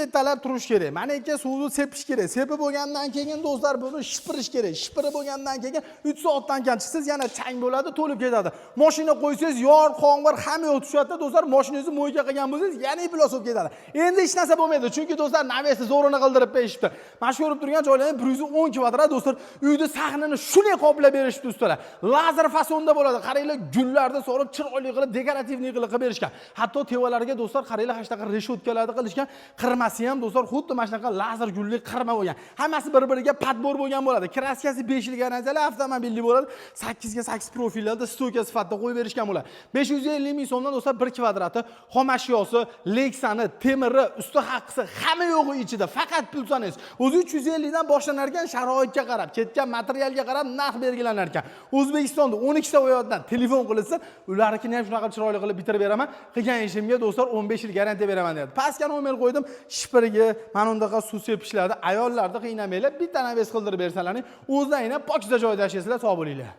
ertalab turish kerak. Mana ikki suvni sepish kerak. Sepib bo'lgandan keyin do'stlar buni shipirish kerak. Shipirib bo'lgandan keyin 3 soatdan keyin chiqsiz yana chang bo'ladi, to'lib ketadi. Mashina qo'ysangiz yor, qongur hamma yo'q tushadi do'stlar. Mashinangizni mo'yga qilgan bo'lsangiz yana iflos bo'lib ketadi. Endi hech narsa bo'lmaydi. Chunki do'stlar navesi zo'rini qildirib berishibdi. Mana shu ko'rib turgan joylarning 110 kvadrat do'stlar. Uyni sahnini shunday qoplab berishibdi ustalar. Lazer fasonda bo'ladi. Qaranglar, gullarni solib chiroyli qilib dekorativniy qilib berishgan. Hatto tevalarga do'stlar qaranglar, hashtaqa reshotkalarni qilishgan. Qirmasi ham do'stlar xuddi mana shunaqa lazer gulli qirma bo'lgan. Hammasi bir-biriga padbor bo'lgan bo'ladi. Kraskasi 5 yil garantiyali avtomobilli bo'ladi. 8 ga 8 profillarda stoyka sifatida qo'yib berishgan bo'ladi. 550 ming so'mdan do'stlar 1 kvadrati, xom ashyosi, leksani, temiri, usti haqqisi hamma yo'g'i ichida. Faqat pul sanangiz. O'zi 350 dan boshlanar ekan, sharoitga qarab, ketgan materialga qarab narx belgilanar ekan. O'zbekistonda 12 ta viloyatdan telefon qilinsa, ularnikini ham shunaqa chiroyli qilib bitirib beraman. Qilgan ishimga do'stlar 15 yil garantiya beraman dedi. Pastga nomer qo'ydim. Shipirga, mana bundaqa suv sepishlarda ayollarni qiynamanglar, bitta naves qildirib bersalaring, o'zlaringlar pokiza joyda yashaysizlar, sog' bo'linglar.